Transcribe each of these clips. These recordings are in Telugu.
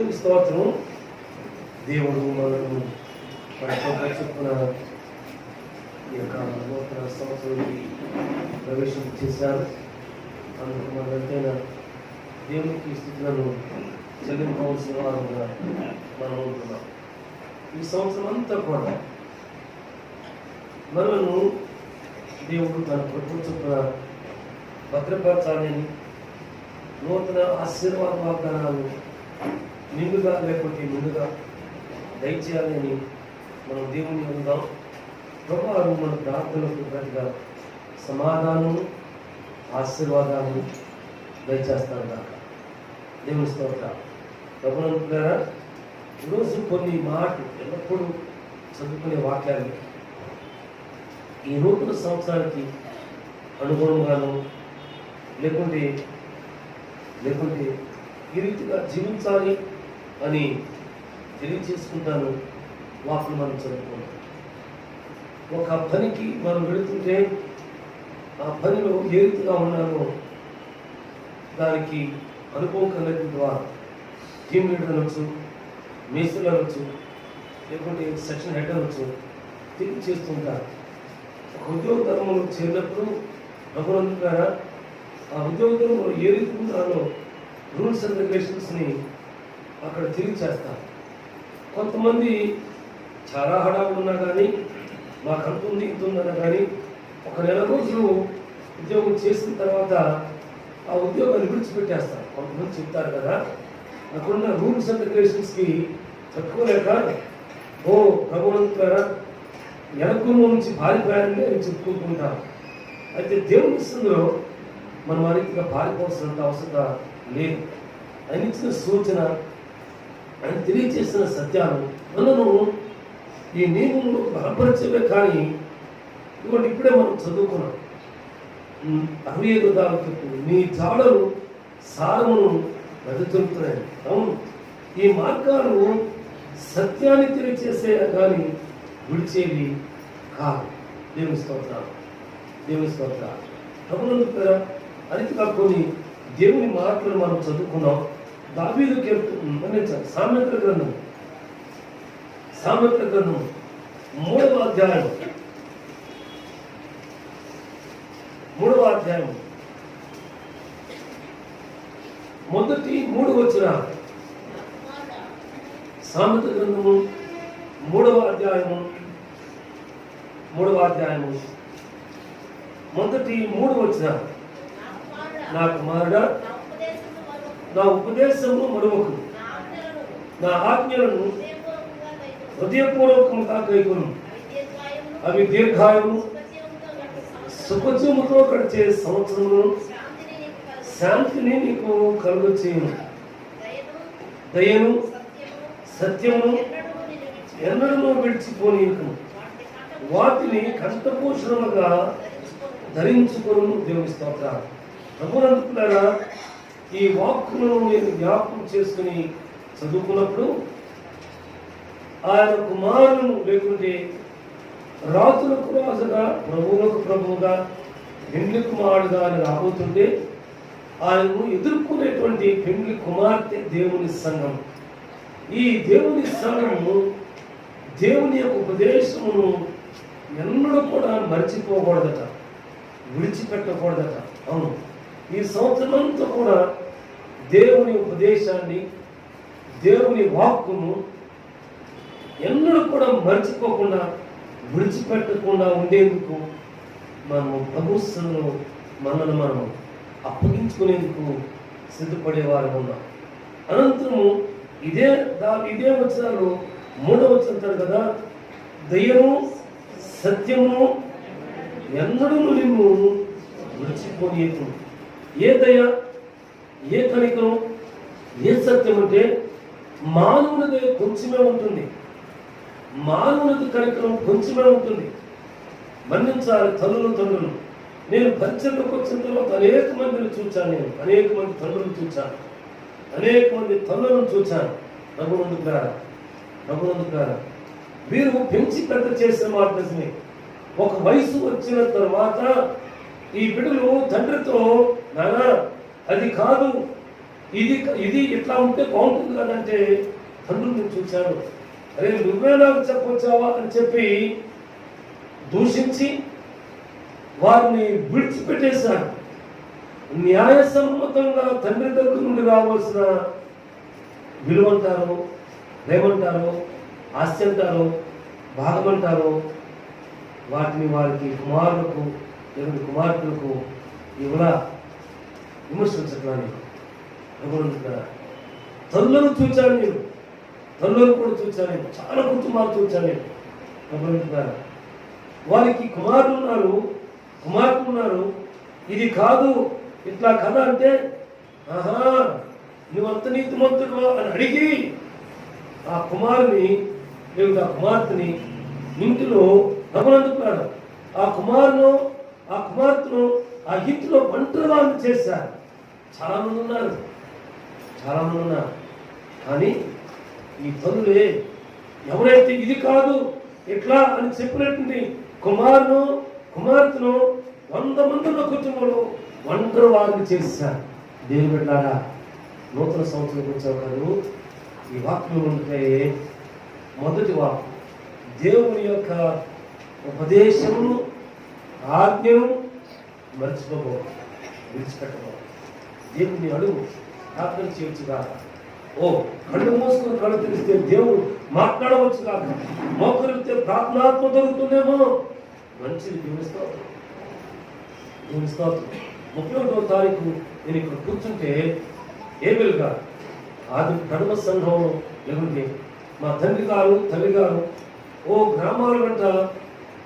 స్తోత్రం. దేవుడు మనము చెప్పున ఈ యొక్క నూతన సంవత్సరానికి ప్రవేశం చేశారు. అందుకు మనకైనా దేవునికి స్థితులను చెల్లింపవలసిన వారుగా మనం ఉంటున్నాం. ఈ సంవత్సరం అంతా కూడా మనను దేవుడు తన ప్రభుత్వ చొప్పున భద్రపరచాలని, నూతన ఆశీర్వాద వాగ్దానాలు నిండుగా లేకపోతే ముందుగా దయచేయాలని మనం దేవుని ఉందాం. ప్రభువు మన ప్రార్థనలకు ప్రతిగా సమాధానం ఆశీర్వాదాలు దయచేస్తాను దాకా. దేవుని స్తోత్రం. ప్రభువులారా, ఈరోజు కొన్ని మాటలు ఎల్లప్పుడూ చదువుకునే వాక్యాలు ఈ నూతన సంవత్సరానికి అనుగుణంగాను లేకుంటే ఈ రీతిగా జీవించాలి అని తెలియచేసుకుంటాను. వాటిని మనం చదువుకుంటాం. ఒక పనికి మనం వెళుతుంటే ఆ పనిలో ఏ రీతిగా ఉన్నానో దానికి అనుభవం కలిగిన వారు టీమ్ లీడర్ అనొచ్చు, మేస్త్రులు అనొచ్చు, లేకుంటే సెక్షన్ హెడ్ అనొచ్చు, తెలియచేస్తుంటారు. ఒక ఉద్యోగ ధర్మంలో చేరినప్పుడు ప్రభుత్వ ఆ ఉద్యోగ ధర్మంలో ఏ రీతి ఉన్నారో రూల్స్ అండ్ రెగ్యులేషన్స్ని అక్కడ తెలియచేస్తారు. కొంతమంది చాలా హడావులు ఉన్నా కానీ, మాకు అంతుంది ఇంతుందన్నా కానీ, ఒక నెల రోజులు ఉద్యోగం చేసిన తర్వాత ఆ ఉద్యోగాన్ని విడిచిపెట్టేస్తారు. కొంతమంది చెప్తారు కదా, అక్కడున్న రూల్స్ అండ్ రెగ్యులేషన్స్కి తట్టుకోలేక ప్రభుత్వారా వెనక్కు నుంచి పారిపోయారని అని చెప్పుకుంటుంటారు. అయితే దేవుని స్థితిలో మనం ఆ రీతిగా పారిపోవాల్సినంత అవసరం లేదు. ఆయన ఇచ్చిన సూచన, ఆయన తెలియజేసిన సత్యాలు మనను ఈ నియమంలో బలపరిచేవే. కానీ ఇవ్వండి, ఇప్పుడే మనం చదువుకున్నాం 65 దానికి నీ జాడలు సారమును వెదజల్లుతున్నాయి. అవును, ఈ మార్గాలు సత్యాన్ని తెలియచేసే కానీ విడిచేవి కాదు. దేవుని స్తోత్రాలు, దేవుని స్తోత్రాలు. ప్రభువుల అరితిగా కొన్ని దేవుని మాటలను మనం చదువుకున్నాం. దావీదు గమనించాలి. సామెతల గ్రంథం 3వ అధ్యాయం 1 3 వచనాలు. సామెతల గ్రంథము 3వ అధ్యాయము 1 3 వచనాలు. నా కుమారుడా, నా ఉపదేశము మరొకరు, నా ఆజ్ఞలను హృదయపూర్వకముగా కైకొను. అవి దీర్ఘాయువు, సుఖజముతో గడిచే సంవత్సరమును, శాంతిని నీకు కలుగచేయును. దయను సత్యమును ఎన్నడూ విడిచిపోనీయకు. వాటిని కంఠభూషణముగా ధరించుకొను. దేవుని స్తోత్రాలు. ప్రభువునందుకున్నారా, ఈ వాక్కులను నేను జ్ఞాపకం చేసుకుని చదువుకున్నప్పుడు ఆయన కుమారులను లేకుంటే రాజులకు రాజుగా ప్రభువులకు ప్రభువుగా పెండ్లి కుమారుడుగా అని రాబోతుంటే ఆయనను ఎదుర్కొనేటువంటి పెండ్లి కుమార్తె దేవుని సంఘం. ఈ దేవుని సంఘము దేవుని యొక్క ఉపదేశమును ఎన్నడూ కూడా మర్చిపోకూడదట, విడిచిపెట్టకూడదట. అవును, ఈ సంవత్సరం అంతా కూడా దేవుని ఉపదేశాన్ని, దేవుని వాక్కును ఎన్నడూ కూడా మర్చిపోకుండా, విడిచిపెట్టకుండా ఉండేందుకు మనము ప్రభుత్వంలో మనల్ని మనం అప్పగించుకునేందుకు సిద్ధపడేవారు ఉన్నాం. అనంతరము ఇదే వచనాలు 3వ వచనం కదా, దయను సత్యమును ఎన్నడూ నిన్ను విడిచిపోనీయకు. ఏ దయ, ఏ కనికరం, ఏ సత్యం అంటే మానవునిది కొంచెమే ఉంటుంది, మానవునిది కనికరం కొంచెమే ఉంటుంది. మన్నించాలి తల్లులు తండ్రులు. నేను పరిచయంలోకి వచ్చిన తర్వాత అనేక మందిని చూచాను. నేను అనేక మంది తండ్రులను చూచాను, అనేక మంది తల్లులను చూచాను. ప్రభునందుకురా వీరు పెంచి పెద్ద చేసిన మాట నిజమే. ఒక వయసు వచ్చిన తర్వాత ఈ బిడ్డలు తండ్రితో, నానా అది కాదు, ఇది ఇది ఇట్లా ఉంటే బాగుంటుంది కదంటే తండ్రిని చూశాడు. అరే నువ్వే నాకు చెప్పొచ్చావా అని చెప్పి దూషించి వారిని విడిచిపెట్టేశాడు. న్యాయసమ్మతంగా తండ్రి దగ్గర నుండి రావాల్సిన విలువంటారు, ప్రేమంటారు, ఆస్తి అంటారు, భాగమంటారు, వాటిని వారికి కుమారులకు లేదా కుమార్తెలకు ఇవ్వలా విమర్శించడానికి తల్లులను చూచాను నేను, తల్లులను కూడా చూచాను నేను, చాలా కుటుంబాలు చూచాను నేను. వారికి కుమారులు ఉన్నారు, కుమార్తెలు ఉన్నారు. ఇది కాదు ఇట్లా కదా అంటే ఆహా నువ్వంత నీతిమంతుడు అని అడిగి ఆ కుమారుని లేదా కుమార్తెని ఇంటిలో రమనందుకున్నాడు. ఆ కుమార్తెను ఆ ఇంటిలో ఒంటరివాడిని చేశారు. చాలామంది ఉన్నారు. కానీ ఈ తల్లులే ఎవరైతే ఇది కాదు ఎట్లా అని చెప్పినట్టుంది కుమార్తెను 100 మందిలో కుటుంబంలో ఒంటరి వారిని చేశారు. దేవుని బిడ్డలారా, నూతన సంవత్సరానికి వచ్చావు కాదు ఈ వాక్యం ఉంటే మొదటి వాక్యం దేవుని యొక్క ఉపదేశమును ఆజ్ఞను విడిచిపెట్టబో. దేవుని అడుగు ప్రార్థన చేయొచ్చుగా. కళ్ళు మూసుకుని కళ్ళు తెరిస్తే దేవుడు మాట్లాడవచ్చు కాక, మోకరిస్తే ప్రార్థనాత్మ దొరుకుతుందేమో. మంచిది. జీవిస్తావు 31వ తారీఖు నేను ఇక్కడ కూర్చుంటే ఏబెల్గా ఆది కడమ సంఘం లేకుంటే మా తండ్రి గారు తల్లి గారు గ్రామాల వెంట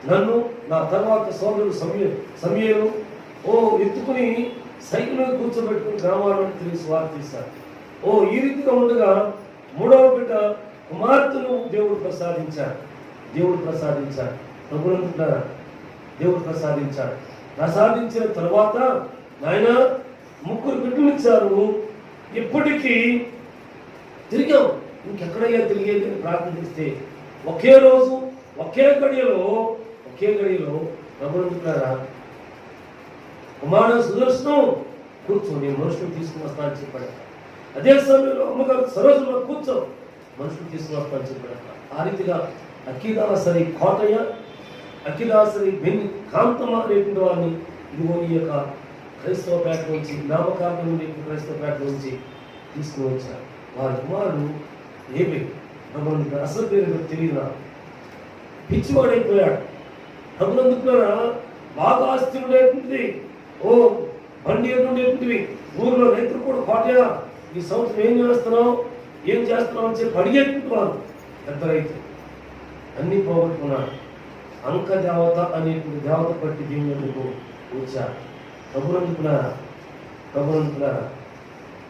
నన్ను నా తర్వాత సోదరుడు సమయలు ఎత్తుకుని సైకిల్ మీద కూర్చోబెట్టుకుని గ్రామాల వెంట తిరిగి వారు తీశారు. ఈ రీతిగా ఉండగా 3వ బిడ్డ కుమార్తెను దేవుడు ప్రసాదించాడు. దేవుడు ప్రసాదించిన తర్వాత ఆయన 3 బిడ్డలు ఇచ్చారు. ఇప్పటికీ తిరిగాం. ఇంకెక్కడయ్యా తిరిగేది అని ప్రార్థిస్తే ఒకే రోజు ఒకే గడియలో ప్రభుత్వారా కుమారుడు సుదర్శనం కూర్చో, నేను మనుషులు తీసుకుని వస్తా అని చెప్పాడు. అదే సమయంలో అమ్మగారు సరోజులో కూర్చో, మనుషులు తీసుకుని వస్తా అని చెప్పాడు. ఆ రీతిగా అఖిదాసరి కోటయ్య, అఖిదాసరి బెన్ని కాంతమ్మ అనేటువంటి వారిని ఇదిగో ఈ యొక్క క్రైస్తవ పేట నుంచి నామకార్థం నుండి క్రైస్తవ పేట నుంచి తీసుకుని వచ్చారు. వారి కుమారుడు ఏబి ప్రభుత్వ అసలు పేరు తెలియదు, పిచ్చివాడైపోయాడు. ప్రభుత్వ బాగా ఆస్తి ఉండేటువంటి బండి ఉండేటువంటివి ఊరిలో రైతులు కూడా కోటయ్య ఈ సంవత్సరం ఏం చేస్తున్నావు అని చెప్పి అడిగేటువంటి వారు పెద్ద రైతు అన్ని పోగొట్టుకున్నాడు. అంక దేవత అనేటువంటి దేవత పట్టి దేవునికి వచ్చారు. ప్రభునందుకున్నారా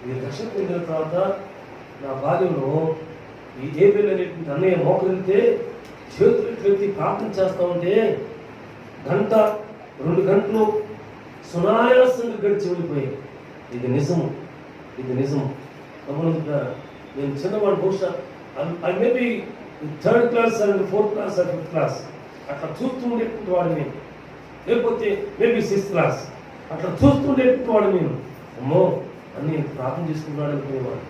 ఈ రక్షణ పొందిన తర్వాత నా బాల్యంలో ఈ ఏబెల్ అనేటువంటి అన్నయ్య మోకరితే చేతులు ఎత్తి ప్రార్థన చేస్తూ ఉంటే 1-2 గంటలు సునాయాసంగా గడిచి వెళ్ళిపోయాయి. ఇది నిజము. ప్రభునందుకున్నారా, నేను చిన్నవాడు బహుశా I maybe 3rd class and 4th class and 5th class అట్లా చూస్తూ ఉండేటువంటి వాడు నేను, లేకపోతే మేబీ 6th క్లాస్ అట్లా చూస్తూ ఉండేటువంటి వాడు నేను. అమ్మో అన్ని ప్రార్థన చేసుకున్నాడు అనుకునేవాడు.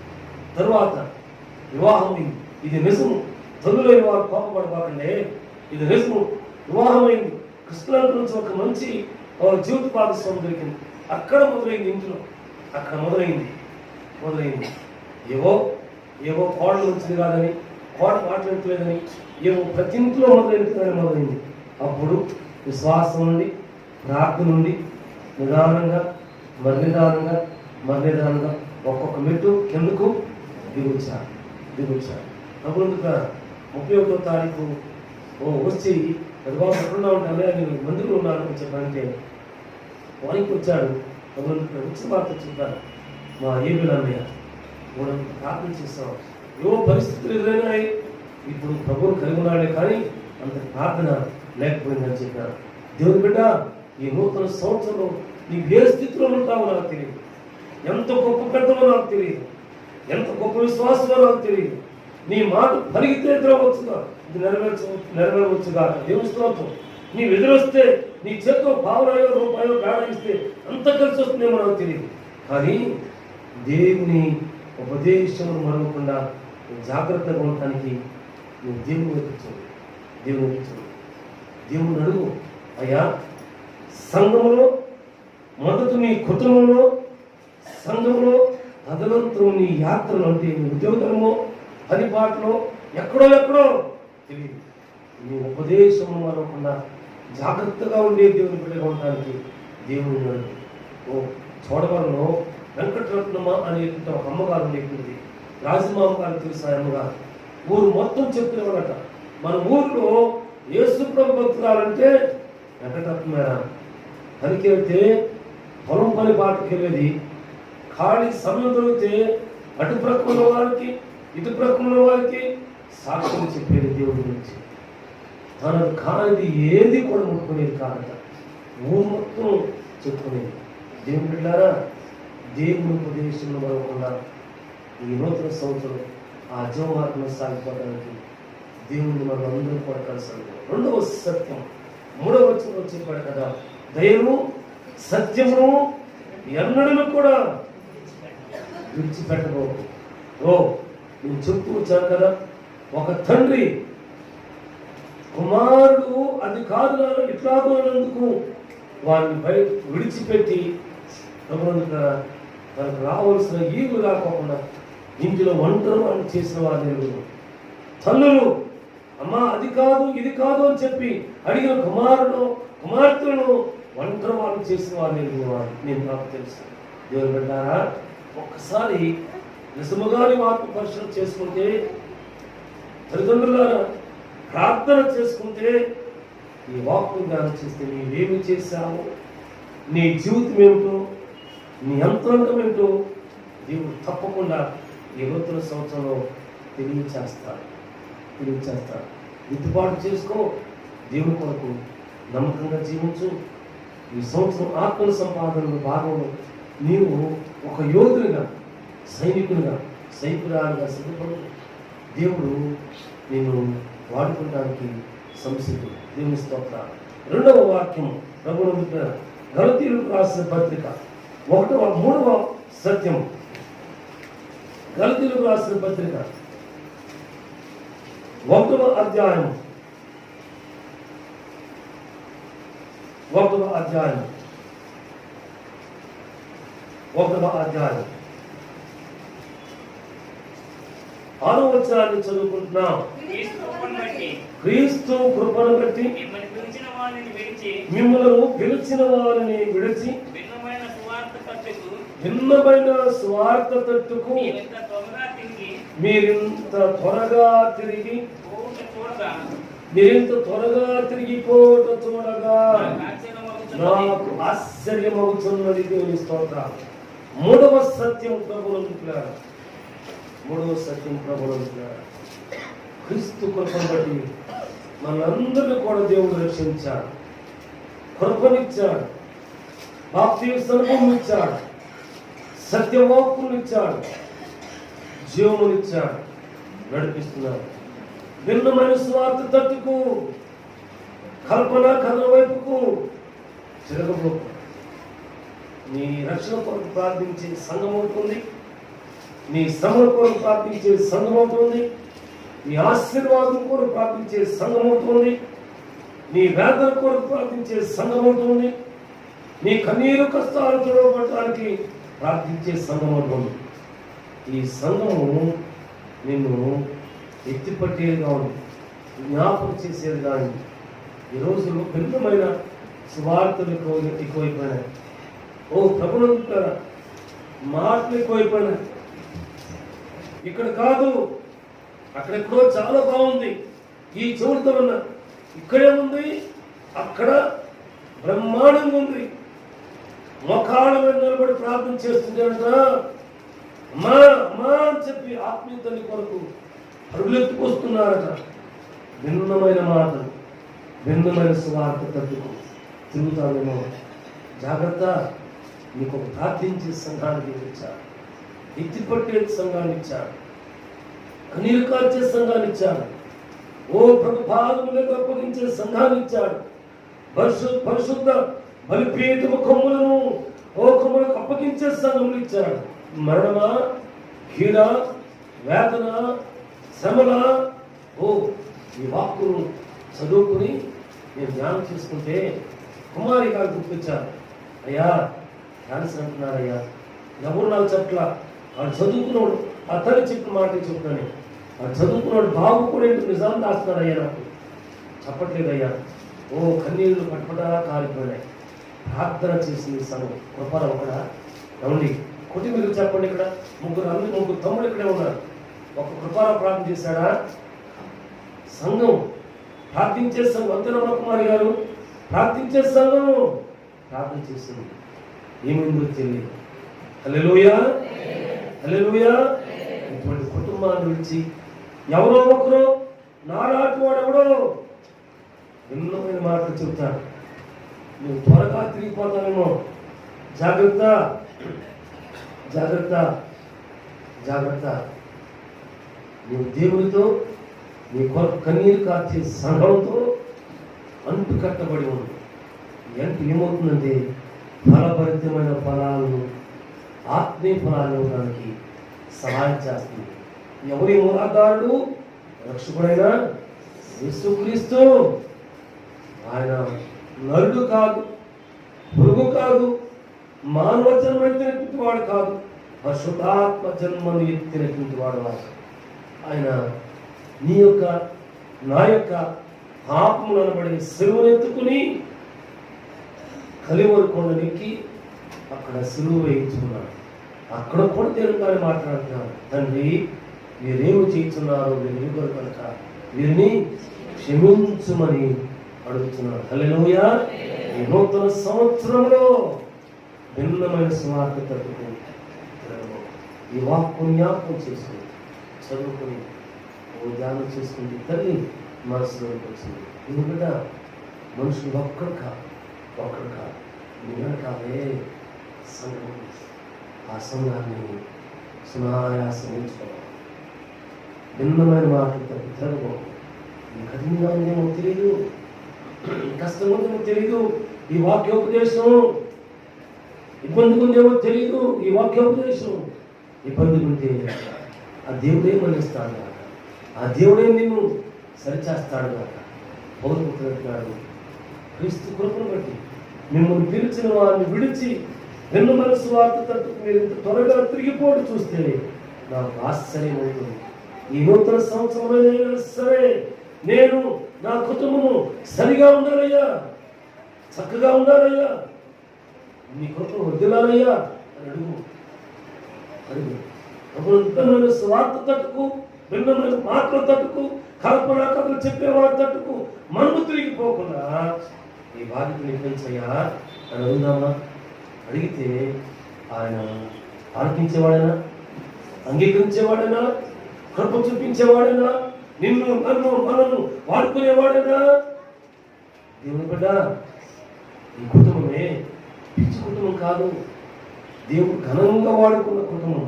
తర్వాత వివాహం అయింది. ఇది నిజము. తల్లులైన వారు కోపపడబాకండి. ఇది నిజము. వివాహమైంది. కృష్ణాల నుంచి ఒక మంచి జీవిత భాగస్వామి దొరికింది. అక్కడ మొదలైంది. ఇంట్లో అక్కడ మొదలైంది. ఏవో కోడలు వచ్చింది కాదని, కోడ మాట్లాడట్లేదని, ఏవో ప్రతి ఇంట్లో మొదలైంది. అప్పుడు విశ్వాసం నుండి, ప్రార్థన నుండి నిదానంగా ఒక్కొక్క మెట్టు కిందకు దిగుచ్చారు. ప్రభుత్వ 31వ తారీఖు వచ్చి పెద్దబాబు ఎక్కడున్నా ఉంటానే నేను మందిలో ఉన్నాను అని చెప్పాలంటే వారికి వచ్చాడు. ప్రభుత్వ వచ్చిన వార్త చెప్పారు. మా ఏబిల్ అన్నయ్య మనం ప్రార్థన చేస్తాం, ఏవో పరిస్థితులు ఎదురైనాయి, ఇప్పుడు ప్రభువును కలిగి ఉన్నాడే కానీ అంత ప్రార్థన లేకపోయిందని చెప్పారు. దేవుని బిడ్డ, ఈ నూతన సంవత్సరంలో నీవు ఏ స్థితిలో ఉంటావో నాకు తెలియదు, ఎంత గొప్ప పెద్దమో నాకు తెలియదు, ఎంత గొప్ప విశ్వాసమో నాకు తెలియదు. నీ మాట పరిగితే ఎదురవచ్చుగా, ఇది నెరవేరవచ్చుగా. దేవుని స్తోత్రం. నీవు ఎదురొస్తే నీ చేతిలో 1,000 రూపాయలు గాడ ఇస్తే అంత కలిసి వస్తుందేమో నాకు తెలియదు. కానీ దేవుని ఉపదేశం మరవకుండా జాగ్రత్తగా ఉండటానికి నువ్వు దేవుని వెతుకుతుంది. దేవుని అడుగు, అయ్యా సంఘములో మొదటి నీ కుటుంబంలో, సంఘంలో తదనంతరం నీ యాత్రలు అంటే నీ ఉద్యోగమో పనిపాట్లో ఎక్కడో తెలియదు. నీ ఉపదేశము మరవకుండా జాగ్రత్తగా ఉండే దేవుని బిడ్డగా ఉండటానికి దేవుని అడుగు. చోడవరంలో వెంకటరత్నమ్మ అనే ఒక అమ్మగారు ఉండేది. రాజమామ గారు తెలుసు. ఆ అమ్మగారు ఊరు మొత్తం చెప్తున్నవాడట, మన ఊరిలో యేసుప్రభు భక్తురాలంటే వెంకటరత్నమేనా. పనికి వెళ్తే పొలం పని బాటకి వెళ్ళేది, ఖాళీ సమయం దొరికితే అటు ప్రక్కన వారికి ఇటు ప్రక్కన వారికి సాక్ష్యం చెప్పేది దేవుడి గురించి. తనకు కానిది ఏది కూడా ముట్టుకునేది కాదట, ఊరు మొత్తం చెప్పుకునేది. దేవుని బిడ్డలారా, దేవుని ఉపదేశంలో మరవకుండా ఈ నూతన సంవత్సరం ఆ అజమార్గంలో సాగిపోవడానికి దేవుని మనం అందరూ కూడా కలిసి. రెండవ సత్యం 3వ వచనంలో చెప్పాడు కదా, దయను సత్యమును ఎన్నడూ కూడా విడిచిపెట్టబోదు. నేను చెప్తూ వచ్చాను కదా, ఒక తండ్రి కుమారుడు అది కాదు ఇట్లాగో అన్నందుకు వారిని బయట విడిచిపెట్టి తనకు రావాల్సిన ఈగు రాకోకుండా ఇంటిలో ఒంటరి వాడిని చేసిన వారు తల్లులు, అమ్మా అది కాదు ఇది కాదు అని చెప్పి అడిగిన కుమార్తెలను ఒంటరి వాళ్ళు చేసిన వారు నేను నాకు తెలుసు. దేవుని బిడ్డారా, ఒక్కసారి నిజముగాని వాక్య పరిశీలన చేసుకుంటే, తల్లిదండ్రులారా ప్రార్థన చేసుకుంటే, ఈ వాక్యం ధ్యానం చేస్తే నీవేమి చేశావు, నీ జీవితం ఏమిటో, నీ యంత్రాంగం ఏంటో దేవుడు తప్పకుండా ఈ నూతన సంవత్సరంలో తెలియచేస్తాడు. దిద్దుబాటు చేసుకో, దేవుని కొరకు నమ్మకంగా జీవించు. ఈ సంవత్సరం ఆత్మ సంపాదనలో భాగంలో నీవు ఒక యోధునిగా, సైనికురాలుగా సిద్ధపడు. దేవుడు నేను వాడుకోవడానికి సంసిద్ధుడు. దేవుని స్తోత్రం. 2వ వాక్యం ప్రభువు గలతీయులకు రాసిన పత్రిక 3వ సత్యం. గలతీయులకు రాసిన పత్రిక 1వ అధ్యాయం 1వ అధ్యాయం 6వ వచనాన్ని చదువుకుంటున్నాం. క్రీస్తు కృపను బట్టి మిమ్మల్ని పిలిచిన వారిని విడిచి భిన్నమైన స్వార్థ తట్టుకు మీరింత త్వరగా తిరిగిపోట చూడగా నాకు ఆశ్చర్యమవుతున్నది. దేవుని స్తోత్రం. 3వ సత్యం ప్రభువులంటున్నాడు. క్రీస్తు కృపను బట్టి మనందరినీ కూడా దేవుడు రక్షించాడు, కృపనిచ్చాడు, బాప్తిస్మం ఇచ్చాడు, సత్యవాక్కునిచ్చాడు, జీవమునిచ్చాడు, నడిపిస్తున్నాడు. భిన్నమైన స్వార్థ తట్టుకు, కల్పన కథల వైపుకు తిరగబోకు. నీ రక్షణ కొరకు ప్రార్థించే సంఘం అవుతుంది, నీ శ్రమల కొరకు ప్రార్థించే సంఘం అవుతుంది, నీ ఆశీర్వాదం కొరకు ప్రార్థించే సంఘం అవుతుంది, నీ వేదన కొరకు ప్రార్థించే సంఘం అవుతుంది, నీ కన్నీరు కష్టాలు తొలగడానికి ప్రార్థించే సంఘం అవుతుంది. ఈ సంఘము నిన్ను ఎత్తిపట్టేది కాదు, జ్ఞాపకం చేసేది కానీ. ఈ రోజుల్లో భిన్నమైన సువార్తలు ఎక్కువైపోయినాయి. ప్రభుత్వ మాటలు ఎక్కువైపోయినాయి. ఇక్కడ కాదు, అక్కడెక్కడో చాలా బాగుంది, ఈ చెవులతో ఉన్న ఇక్కడే ఉంది, అక్కడ బ్రహ్మాండంగా ఉంది. మొఖాల మీద నిలబడి ప్రార్థన చేస్తుంటారంట. అమ్మా అమ్మా అని చెప్పి ఆత్మీయతని కొరకు పరుగులెత్తుకొస్తున్నారట. భిన్నమైన మాటలు, భిన్నమైన సువార్త తట్టుకు తిరుగుతామేమో. జాగ్రత్త. నీకు ఒక ప్రార్థించే సంఘానికి ఇచ్చాడు, ఎత్తిపట్టే సంఘాన్ని ఇచ్చాడు, కన్నీరు కార్చే సంఘాన్ని ఇచ్చాడు, ప్రభు పాదములకు అప్పగించే సంఘాన్ని ఇచ్చాడు, పరిశుద్ధ బలిపీఠము కొమ్ములకు అప్పగించే సంఘములు ఇచ్చాడు. మరణమా, కీడ, వేదన, శ్రమల, ఈ వాక్కును చదువుకుని నేను ధ్యానం చేసుకుంటే కుమారి గారు గుర్తించారు. అయ్యా క్యాన్సర్ అంటున్నారయ్యా, ఎవరు నాకు చెప్పల, వాడు చదువుకున్నాడు, ఆ తల్లి చెప్పిన మాట చెప్తున్నాను, వాడు చదువుకున్నాడు, బాబు కూడా ఏంటి నిజాన్ని దాస్తున్నాడయ్యా, నాకు చెప్పట్లేదయ్యా. కన్నీళ్ళు పట్టుపడా కాలిపోయినాయి. ప్రార్థన చేసింది సంఘం. కృపారావు ఒకడా ఏమండి కొట్టి మీరు చెప్పండి. ఇక్కడ ముగ్గురు తమ్ముడు ఇక్కడే ఉన్నారు. ఒక కృపారావు ప్రార్థన చేశాడా? సంఘం ప్రార్థించే సంఘం. అంతేనమ్మ కుమారి గారు ప్రార్థించే సంఘం ప్రార్థన చేసింది. ఏమైందో తెలియదు. హల్లెలూయా, హల్లెలూయా. ఇటువంటి కుటుంబాన్ని విడిచి ఎవరో ఒకరు నాలాంటి వాడెవడో భిన్నమైన మాటలు చెబుతాడు. నువ్వు త్వరగా తిరిగిపోతావేమో. జాగ్రత్త, జాగ్రత్త, జాగ్రత్త. నువ్వు దేవుడితో నీ కొరకు కన్నీరు కార్చే సంఘంతో అంటు కట్టబడి ఉంది. ఎంత ఏమవుతుందంటే ఫలభరితమైన ఫలాలను, ఆత్మీయ ఫలాలు ఇవ్వడానికి సహాయం చేస్తుంది. ఎవరి మూలాధారుడు? రక్షకుడైన యేసుక్రీస్తు. ఆయన నరుడు కాదు, పురుగు కాదు, మానవ జన్మ ఎత్తినటువంటి వాడు కాదు, పరిశుద్ధాత్మ జన్మను ఎత్తినటువంటి వాడు. ఆయన నీ యొక్క నా యొక్క పాపములు అనబడే సిలువను ఎత్తుకుని కలివరి కొండనెక్కి అక్కడ సిలువ వేయించుకున్నాడు. అక్కడ కూడా దేవుడిని మాట్లాడుతున్నాడు. తండ్రి వీరేమి చేస్తున్నారో వీరు కనుక వీరిని క్షమించుమని అడుగుతున్నాడు. హల్లెలూయా. ఈ నూతన సంవత్సరంలో భిన్నమైన సువార్త తట్టుకు ఈ వాక్కు జ్ఞాపకం చేసుకుని చదువుకుని ధ్యానం చేసుకుంటే తల్లి మనసులోకి వచ్చింది. ఎందుకంటే మనుషులు ఒక్కడు కాదు నేను కాదే సంఘం. ఆ సంఘాన్ని సునాయాసం ఎంచుకోవాలి. భిన్నమైన మాటలు తప్పి జరగవు. కఠినంగా ఉందేమో తెలియదు, కష్టంగా ఉందేమో తెలియదు, ఈ వాక్యోపదేశం ఇబ్బందిగా ఉందేమో తెలియదు. ఈ వాక్యోపదేశం ఇబ్బందిగా ఉంటే ఆ దేవుడే మన్నిస్తాడు కాక, ఆ దేవుడే నిన్ను సరిచేస్తాడు కాక. పౌరుకుంటున్నాడు. క్రీస్తు కృపను బట్టి మిమ్మల్ని పిలిచిన వారిని విడిచి నిన్ను మనసు వార్త తట్టుకు మీరు ఇంత త్వరగా తిరిగిపోటు చూస్తే నాకు ఆశ్చర్యం అవుతుంది. ఈ నూతన సంవత్సరంలో సరే నేను నా కుటుంబము సరిగా ఉండాలయ్యా, చక్కగా ఉండాలయ్యా, నీ కృపను వదిలాలయ్యా అని అడుగు. స్వార్థ తట్టుకు, భిన్నమైన మాటల తట్టుకు, కల్పనా కథలు చెప్పేవాడి తట్టుకు మనము తిరిగిపోకుండా ఈ బాధ్యత నిర్వహించయ్యా అని అడుగుదామా? అడిగితే ఆయన ఆలకించేవాడైనా, అంగీకరించేవాడైనా, కృప చూపించేవాడైనా, నిన్ను నన్ను మనను వాడుకునేవాడైనా. దేవుని బిడ్డ, ఈ కుటుంబమే పిచ్చి కుటుంబం కాదు. దేవుడు ఘనంగా వాడుకున్న కుటుంబం,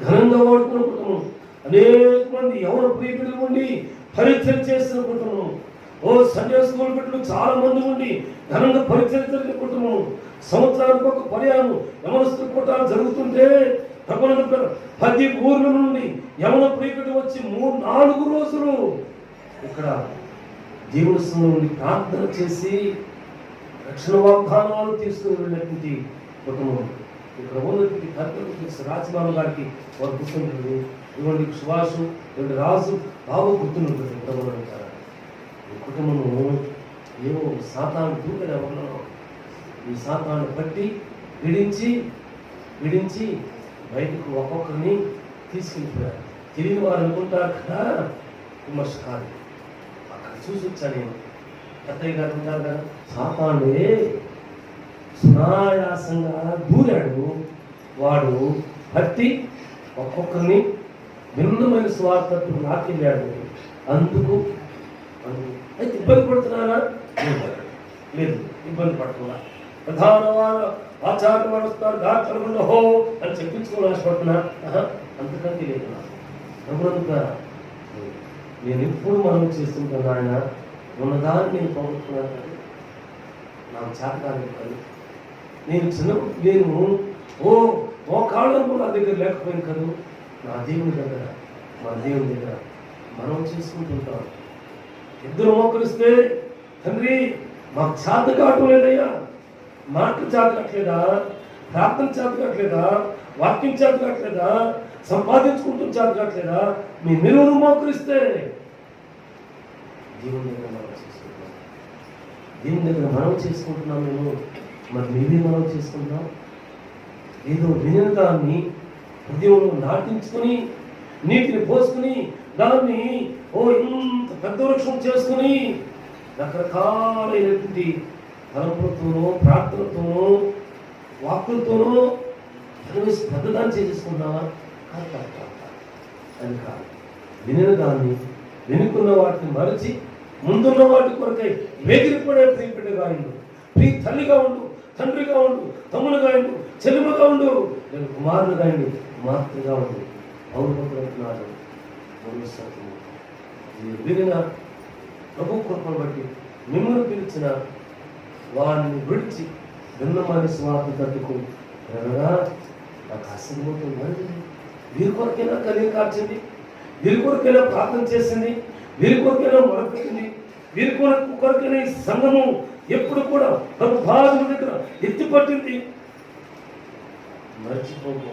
ఘనంగా వాడుకున్న కుటుంబం. అనేక మంది యవన ప్రియకులు ఉండి పరిచయం చేసిన కుటుంబం. సండే స్కూల్ బిడ్డలు చాలా మంది ఉండి ఘనంగా పరిచయం జరిగిన కుటుంబం. సంవత్సరానికి ఒక పర్యాయం యవనస్తుల కూటాలు జరుగుతుంటే 10 ఊర్ల నుండి యవన ప్రియకుడు వచ్చి 3-4 రోజులు ఇక్కడ దేవుని సన్నిధిలో నుండి ప్రార్థన చేసి రక్షణ వాగ్దానాలు తీసుకుని వెళ్ళినటువంటి కుటుంబం. ఇక్కడ ఉన్నటువంటి కర్తవ్య రాజమామ గారికి వారు గుర్తుంటుంది. ఇటువంటి సుభాషు, ఇటువంటి రాజు బాబు గుర్తుంటుంది. ఈ కుటుంబము ఏవో సాతాను దూకని ఎవరిలో ఈ సాతాను పట్టి విడించి బయటకు ఒక్కొక్కరిని తీసుకెళ్ళిపోయారు. తెలియని వారు అనుకుంటారు కదా, విమర్శ కాదు. అక్కడ చూసి వచ్చా నేను. పెద్దయ్య గారు ఉంటారు కదా, సాతానుడే సునాయాసంగా దూరాడు. వాడు పట్టి ఒక్కొక్కరిని భిన్నమైన స్వార్థకు నాకెళ్ళాడు. అందుకు అయితే ఇబ్బంది పడుతున్నారా? లేదు, ఇబ్బంది పడుతున్నా. ప్రధాన వారు ఆచార్య వారు వస్తారు, దాచకుండా హో అని చెప్పించుకోవాలి ఆశపడుతున్నా. అంతకంటే లేదు. నమ్మునందుక నేను ఎప్పుడు మనం చేస్తుంటాను. ఆయన ఉన్నదాన్ని నేను పోగొట్టుకున్నాను. నాకు చేతకాలేదు. నేను చిన్నప్పుడు నేను మోకాళ్ళము నా దగ్గర లేకపోయింది కదా, నా దేవుని దగ్గర, మన దేవుని దగ్గర మనం చేసుకుంటుంటాం. ఇద్దరు మోకరిస్తే, తండ్రి మాకు చేత కావటం లేదయ్యా, మాటలు చేత కావట్లేదా, ప్రార్థన చేత కావట్లేదా, వాక్యం చేత కావట్లేదా, సంపాదించుకుంటూ చేత కావట్లేదా, మీ నిలువును మోకరిస్తే దేవుని దగ్గర మనం చేసుకుంటున్నాం. దేవుని దగ్గర మనం చేసుకుంటున్నాం. మేము మరి మీరే మనం చేసుకుంటాం. ఏదో వినిన దాన్ని హృదయంలో నాటించుకొని నీటిని పోసుకుని దాన్ని ఇంత పెద్ద వృక్షం చేసుకుని రకరకాలైనటువంటి తలంపులతోనో ప్రార్థనతోనో వాక్కులతోనో పెద్దదాన్ని చేసుకుంటున్నావా? అది కాదు. వినిన దాన్ని, వెనుకున్న వాటిని మరచి ముందున్న వాటి కొరకై వేగిరిపడే ప్రియపెట్టగా ఉండు, ప్రియ తల్లిగా ఉండు, తండ్రిగా ఉండు, తమ్ముడుగా ఉండు, చెల్లిమగా ఉండు, నేను కుమారుడుగా ఉండు, కుమార్తెగా ఉండు. పౌరుడు విరిగిన ప్రభు కృపను బట్టి మిమ్మల్ని పిలిచిన వారిని విడిచి భిన్నమైన స్వార్థ తట్టుకు నాకు అసలు వీరి కొరకైనా కలిగి కార్చింది, వీరి కొరకైనా ప్రార్థన చేసింది, వీరి కొరకైనా మొదలుపెట్టింది, వీరి కొరకైనా ఈ సంఘము ఎప్పుడు కూడా తమ బాధల దగ్గర ఎత్తిపట్టింది. మర్చిపోకు.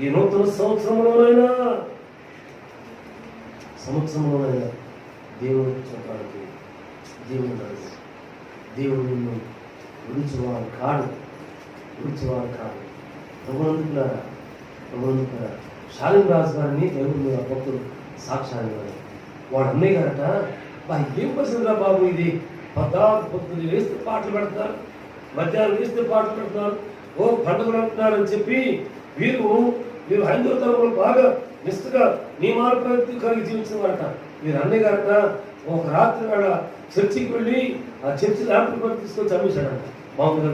ఈ నూతన సంవత్సరంలోనైనా దేవుని చూడడానికి దేవుడు నిన్ను విడిచేవాడు కాడు. ప్రభునందుకులారా శాలిం రాజు గారిని దేవుడు మీద భక్తులు సాక్ష్యాన్ని వాడు అన్నయ్య గారట, ఏం పరిస్థితిరా బాబు ఇది, పొద్దులు వేస్తే పాటలు పెడతారు, మధ్యాహ్నం వేస్తే పాటలు పెడతారు, పండుగలు అంటున్నారు అని చెప్పి వీరు హైందవ తరంలో బాగా నిష్ఠగా నియమాలు కలిగి జీవించిన వారట. వీరు అన్నయ్య గారట ఒక రాత్రి వేళ చర్చికి వెళ్ళి ఆ చర్చి ల్యాప్టాప్ తీసుకొని చంపేశాడంట మామూలుగా.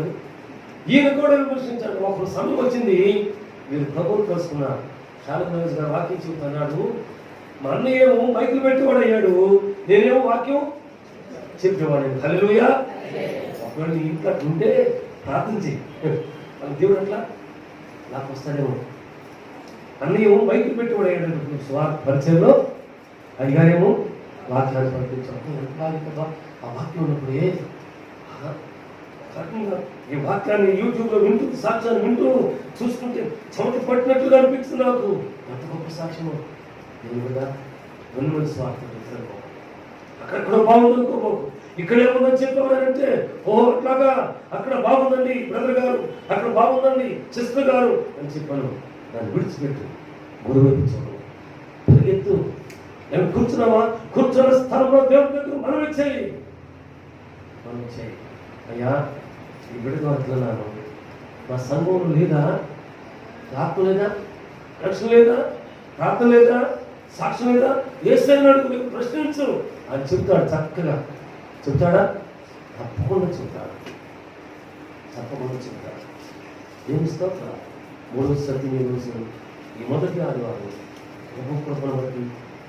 ఈయన కూడా విమర్శించాడు. ఒక సమయం వచ్చింది, మీరు ప్రభువుని కలుసుకున్నారు. శాలిం రాజు గారు వాక్యం చెబుతున్నాడు, మా అన్నయ్య ఏమో మైకులు పెట్టేవాడు అయ్యాడు, నేనేమో వాక్యం చెప్పేవాడు. హల్లెలూయా. ఒకవేళ నీ ఇంట్లో ఉంటే ప్రార్థన చేయి, దేవుడు అట్లా నాకు వస్తాడేమో. అన్నయ్య ఏమో మైకులు పెట్టేవాడు అయ్యాడు స్వార్థ పరిచయంలో, అడిగారేమో వాక్యాన్ని పంపించాడు. ఆ వాక్యం ఉన్నప్పుడే ఈ వాక్యాన్ని యూట్యూబ్లో వింటూ సాక్ష్యాన్ని వింటూ చూసుకుంటే చెమట పట్టినట్లుగా అనిపిస్తుంది నాకు. ఎంత గొప్ప సాక్ష్యము. దేవుడా వెన్నుమని స్వార్థం అక్కడెక్కడ బాగుందనుకోబోకు, ఇక్కడేముందని చెప్పారంటే అట్లాగా అక్కడ బాగుందండి బ్రదర్ గారు, అక్కడ బాగుందండి సిస్టర్ గారు అని చెప్పాను. దాన్ని విడిచిపెట్టు, గురువు చూడవు, పరిగెత్తు. నేను కూర్చున్నావా, కూర్చున్న స్థలంలో దేవుడి దగ్గర మనం చేయి. అయ్యా ఈ బిడ్డకు అట్లన్నాను, నా సంఘంలో లేదా, ఆత్మ లేదా, రక్షణ లేదా, ప్రార్థన లేదా, సాక్ష్యం లేదా, ఏసైనా అడుగు ప్రశ్నించు అని చెప్తాడు. చక్కగా చెప్తాడా? తప్పకుండా చెప్తాడు. ఏమి స్తోత్ర. మూడవ సత్యం ఈ రోజు ఈ మొదటి ఆదివారం ప్రభు కృపను బట్టి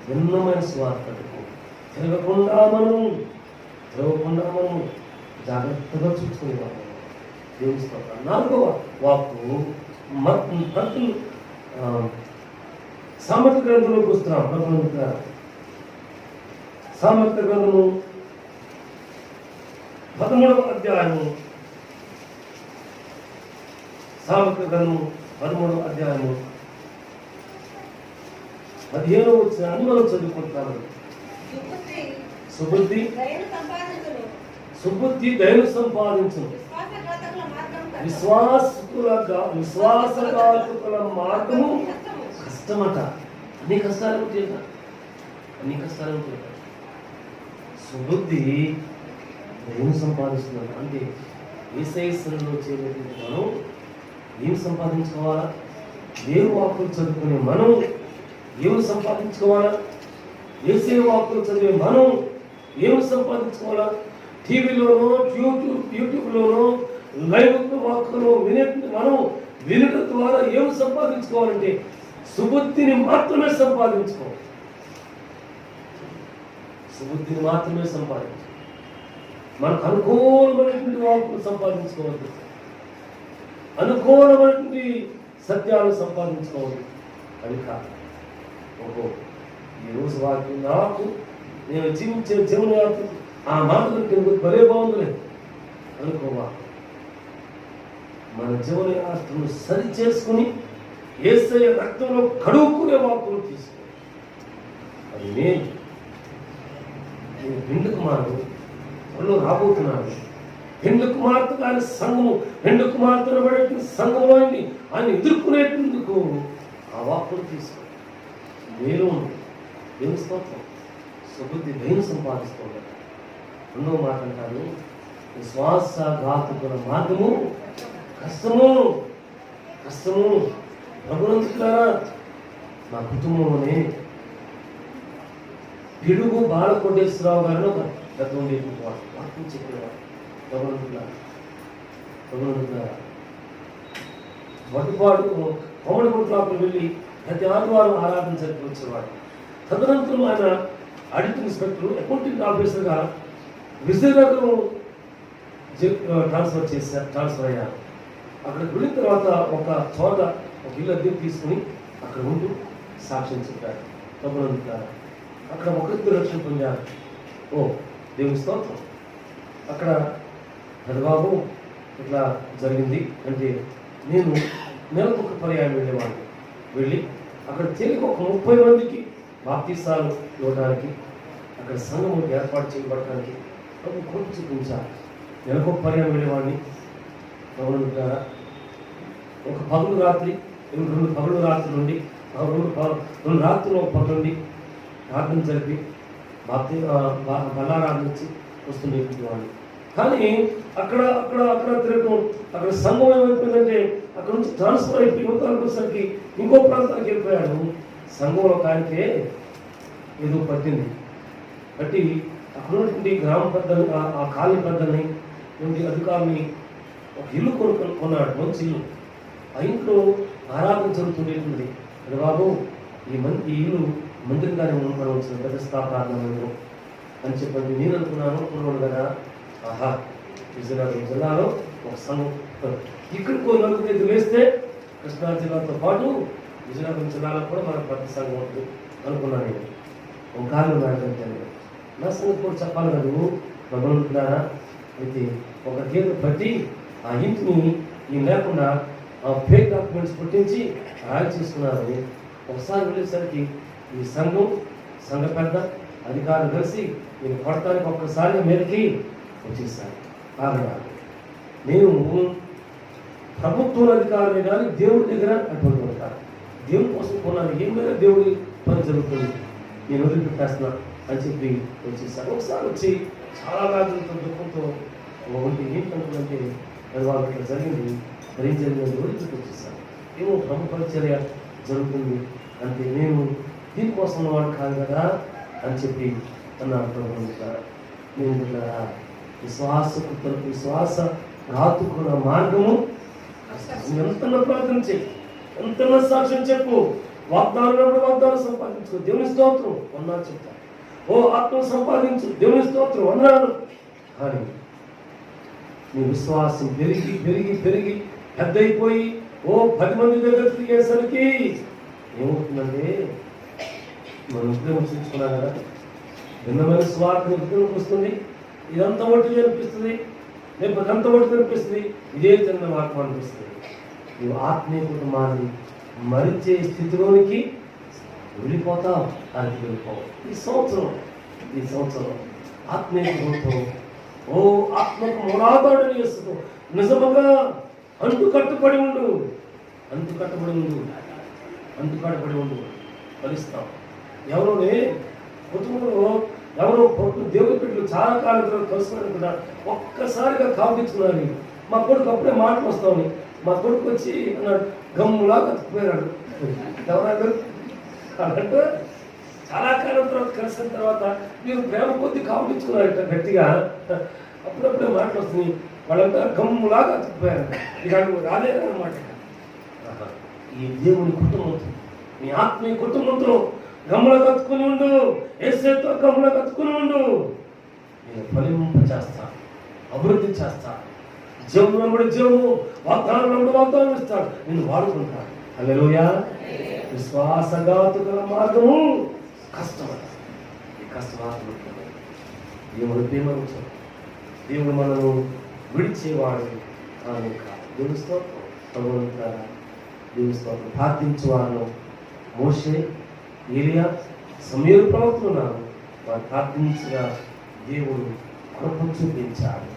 భిన్నమైన స్వార్థకు తిరగకుండా మనం జాగ్రత్తగా చూసుకునేవాళ్ళం. దేవుని స్తోత్రం. నాలుగవ వాక్కు సామర్థ్య గ్రంథంలోకి వస్తున్నాం. సామర్థ్య గ్రంథము 13వ అధ్యాయము, సామర్థ్య గ్రంథము 13వ అధ్యాయము 15వ వచనాన్ని మనం చదువుకుంటున్నాము. సుబుద్ధి దయను సంపాదించును, విశ్వాసఘాతుకుల మార్గము కష్టమట. అన్ని కష్టాలు ఉంటాయి. సుబుద్ధి దయను సంపాదిస్తున్నాడు అంటే ఏసైలో చేరేటువంటి మనం ఏం సంపాదించుకోవాలా? దేవుని వాక్కులు చదువుకునే మనం ఏమి సంపాదించుకోవాలా? ఏసై వాక్కులు చదివే మనం ఏమి సంపాదించుకోవాలా? టీవీలోనో యూట్యూబ్లోనో లైవ్ వాక్కులో మనం వినడం ద్వారా ఏమి సంపాదించుకోవాలంటే సుబుద్ధిని మాత్రమే సంపాదించుకోవాలి. మనకు అనుకూలమైనటువంటి వాక్కులు సంపాదించుకోవద్దు, అనుకూలమైనటువంటి సత్యాలు సంపాదించుకోవాలి అది కాదు. ఓహో, ఈరోజు వాక్యం నాకు నేను జీవించే జీవనయాత్ర ఆ మాటలు కింద భలే బాగుంది అనుకోవా. మన జీవనయాత్రను సరి చేసుకుని యేసయ్య రక్తంలో కడుక్కునే వాక్కులు తీసుకో. అది నేను పెండ్లి కుమారుడు వాళ్ళు రాబోతున్నాడు. పెండ్లి కుమార్తె కానీ సంఘము, పెండ్లి కుమార్తెను పడే సంఘం అయింది ఆయన ఎదుర్కొనేందుకు ఆ వాక్కులు తీసుకో. మేలు దేవుని స్తోత్రం. సుబుద్ధి దైవం సంపాదిస్తుంటారు. రెండవ మాట అంటారు, విశ్వాసఘాతుకుల మార్గము కష్టము కష్టము. ప్రభునందుకులారా, నా కుటుంబంలోనే పిడుగు బాలకోటేశ్వరరావు గారిని ఒక గత ఉండేటువంటి వాక్యం చెప్పేవాడు. ప్రభునందుకులారా, వడ్డుపాడు కోమడి గుంట్లోకి వెళ్ళి ప్రతి ఆదివారం ఆరాధన జరిపి వచ్చేవాడు. తదనంతరం ఆయన ఆడిట్ ఇన్స్పెక్టర్, అకౌంటింగ్ ఆఫీసర్గా విజయనగరం ట్రాన్స్ఫర్ అయ్యారు. అక్కడికి వెళ్ళిన తర్వాత ఒక చోట ఒక ఇల్లు అద్దెకు తీసుకుని అక్కడ ఉంటూ సాక్ష్యం చెప్పారు. ప్రభునందుకులారా, అక్కడ ఒకరికి రక్షణ పొందారు. ఓ దేవుని స్తోత్రం. అక్కడ బాబు ఇట్లా జరిగింది అంటే నేను నెలకు ఒక పర్యాయం వెళ్ళేవాడిని. వెళ్ళి అక్కడ తెలియక ఒక 30 మందికి బాప్తీసాలు ఇవ్వడానికి అక్కడ సంఘం ఏర్పాటు చేయబడటానికి కొంచెం చూపించాలి. నెలకు ఒక పర్యాయం వెళ్ళేవాడిని. ప్రభునందుకులారా, ఒక పగలు రాత్రి 2 పగలు రాత్రి నుండి 2 రాత్రులు ఒక పగలు నుండి ప్రార్థన జరిపి బల్లారాధన నుంచి వస్తుండేటువంటి వాడిని. కానీ అక్కడ అక్కడ అక్కడ తిరగటం, అక్కడ సంఘం ఏమైపోయిందంటే అక్కడ నుంచి ట్రాన్స్ఫర్ అయిపోయి యువతలకు వచ్చేసరికి ఇంకో ప్రాంతానికి వెళ్ళిపోయాడు. సంఘంలో కానికే ఏదో పట్టింది. బట్టి అక్కడ ఉన్నటువంటి గ్రామ పెద్దలు, ఆ కాలనీ పెద్దల్ని అధికారులని ఒక ఇల్లు కొన్నాడు, మంచి ఇల్లు. ఆ ఇంట్లో ఆరాధన జరుగుతుండేటువంటి అది బాబు ఈ ఇల్లు మందిరంగానే మనం వచ్చిన ప్రతిష్టాపన మందిరం అని చెప్పండి. నేను అనుకున్నాను కొన్నాడు కదా, ఆహా విజయనగరం జిల్లాలో ఒక సంఘం ఇక్కడికి 4 వేస్తే కృష్ణా జిల్లాతో పాటు విజయనగరం జిల్లాలో కూడా మనకు పెద్ద సంఘం ఉంటుంది అనుకున్నాను. నేను ఒక కాలం నాకంటే నా సంగతి కూడా చెప్పాలి కదా ప్రభునందుకులారా. అయితే ఒక గేదె పట్టి ఆ ఇంటిని ఈ లేకుండా ఫేక్ డాక్యుమెంట్స్ పుట్టించి రాయి చేసుకున్నారు. ఒకసారి వెళ్ళేసరికి ఈ సంఘ పెద్ద అధికారులు కలిసి నేను కొడతానికి ఒక్కసారిగా మీదకి వచ్చేసాను. కారణాలు నేను ప్రభుత్వం అధికారులే కానీ దేవుడి దగ్గర అటువంటి ఉంటాను. దేవుడి కోసం కొన్నాను, ఏం మీద దేవుడి పని జరుగుతుంది, నేను వదిలిపెట్టేస్తున్నా అని చెప్పి వచ్చేసాను. ఒకసారి వచ్చి చాలా బాధలతో దుఃఖంతో ఉంటే ఏంటంటే అది వాళ్ళు ఇట్లా జరిగింది, మరి ఏం జరిగింది వదిలిపెట్టి వచ్చేసాను. ఏమో ప్రభు పరిచర్య జరుగుతుంది అంటే నేను దీనికోసం వాడు కాదు కదా అని చెప్పి అన్నారు. ప్రభుత్వ నేను విశ్వాస రాతుకున్న మార్గము ఎంతన్నా ప్రార్థన చేయి, ఎంతన్నా సాక్ష్యం చెప్పు, వాగ్దానం సంపాదించుకో. దేవుని స్తోత్రం అన్నారు చెప్తాను. ఓ ఆత్మ సంపాదించు, దేవుని స్తోత్రం అన్నాడు. కానీ నీ విశ్వాసం పెరిగి పెరిగి పెరిగి పెద్దయిపోయి 10 మంది దగ్గర తిరిగేసరికి ఏమవుతుందంటే మనం ఉద్యోగం చూసుకున్నాం కదా, భిన్నమైన స్వార్థం ఉద్యోగం వస్తుంది. ఇదంతా ఒట్టి అనిపిస్తుంది, లేకపోతే అంత ఒట్టి అనిపిస్తుంది, ఇదే చిన్న ఆత్మ అనిపిస్తుంది. నువ్వు ఆత్మీయ కుటుంబాన్ని మరిచే స్థితిలోనికి వెళ్ళిపోతావు, దానికి వెళ్ళిపోవు. ఈ సంవత్సరం ఆత్మీయ కుటుంబం ఆత్మకు మొరాదాడని చేస్తూ నిజముగా అంటుకట్టుబడి ఉండు ఫలిస్తాం. ఎవరోనే కుటుంబంలో ఎవరో దేవుడి బిడ్డలు చాలా కాలం తర్వాత కలుసుకుని కూడా ఒక్కసారిగా కాపించుకున్నారు. మా కొడుకు అప్పుడే మాటలు వస్తామని మా కొడుకు వచ్చి అన్నాడు, గమ్ములాగా పోయాడు. ఎవరన్నారు అంటే చాలా కాలం తర్వాత కలిసిన తర్వాత మీరు ప్రేమ కొద్ది కాపించుకున్నారట గట్టిగా. అప్పుడప్పుడే మాటలు వస్తున్నాయి. వాళ్ళంతా గమ్ములాగా అతుక్కుపోయారు. ఇక రాలేదన్నమాట. ఈ దేవుని కుటుంబంతో, నీ ఆత్మీయ కుటుంబంతో గమ్ముల కత్తుకుని ఉండు, యేసుతో గమ్ముల కత్తుకుని ఉండు. నేను ఫలింపచేస్తా, అభివృద్ధి చేస్తా. జీవనం జీవము, వాగ్దానం వాగ్దానం ఇస్తాడు. నేను వాడుకుంటాను. హల్లెలూయా. విశ్వాసఘాతుకుల మార్గము కష్టమట. ఈ కష్టమార్గం దేవుడు ప్రేమించు, దేవుడు మనము విడిచేవాడు కానీ కాదు. దేవుని స్తోత్రం. భగవంతుడా దేవుని స్తోత్రం. ప్రార్థించేవారు మోషే, ఏలియా, సమూయేలు ప్రవక్తలు ఉన్నారు. వారు ప్రార్థించగా దేవుడు కృప చూపించాడు.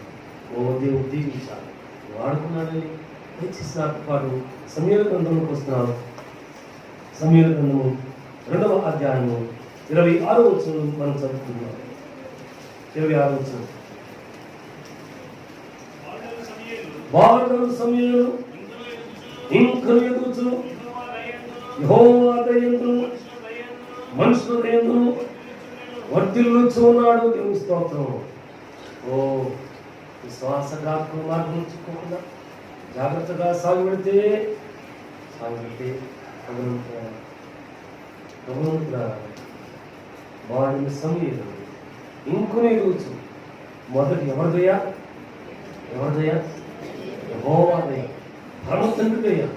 ఓ దేవుడు దీవించాడు, వాడుకున్నాడని హెచ్చిస్తున్న పాటు సమూయేలు గ్రంథంలోకి వస్తున్నాడు. సమూయేలు గ్రంథము 2వ అధ్యాయము 26వ వచనం మనం చదువుతున్నాం. 26వ వచనం. వారు సమూయేలు ఇంకను ఎదుగుచు యెహోవా దయందును మనుషుల దయందును వర్ధిల్లుచు ఉన్నాడు. దేవుని స్తోత్రం. ఓ విశ్వాసఘాతుకుల మార్గం ఉంచుకోకుండా జాగ్రత్తగా సాగుపెడితే భగవంతుడా వాడిని సమూయేలు ఇంకుని ఎదుగుచు. మొదటి ఎవరిదయ్యా? యెహోవా దయ. పరమ తండ్రిదయ్యా.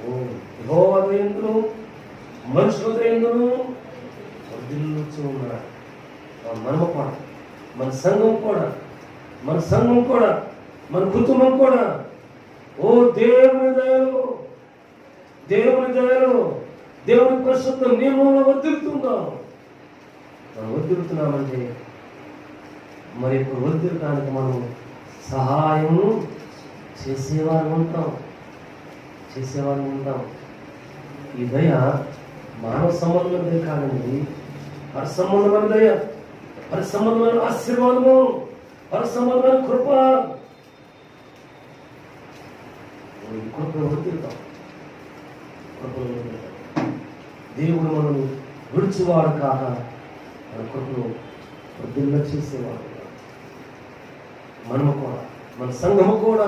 ఓ యెహోవా దయందును మనుషుల దయందును వర్ధిల్లుచు ఉన్నాడు. మనము కూడా, మన సంఘం కూడా, మన కుటుంబం కూడా ఓ దేవుని దయలో దేవుని పరిశుద్ధ నియమంలో వర్ధిల్లుతున్నాం. మనం వర్ధిల్లుతున్నామంటే మరి ఇప్పుడు వర్ధిల్లడానికి మనం సహాయం చేసేవారు ఉంటాం. ఈ దయ మానవ సంబంధమైన దయ కాదండి, పరసంబంధమైన దయ, పరసంబంధమైన ఆశీర్వాదము, పరసంబంధమైన కృప. కృపను వర్ధిల్లుతాం. దేవుడు మనం విడిచివాడు కాక మన కృపను వర్ధిల్ల చేసేవాడు. మనము కూడా, మన సంఘము కూడా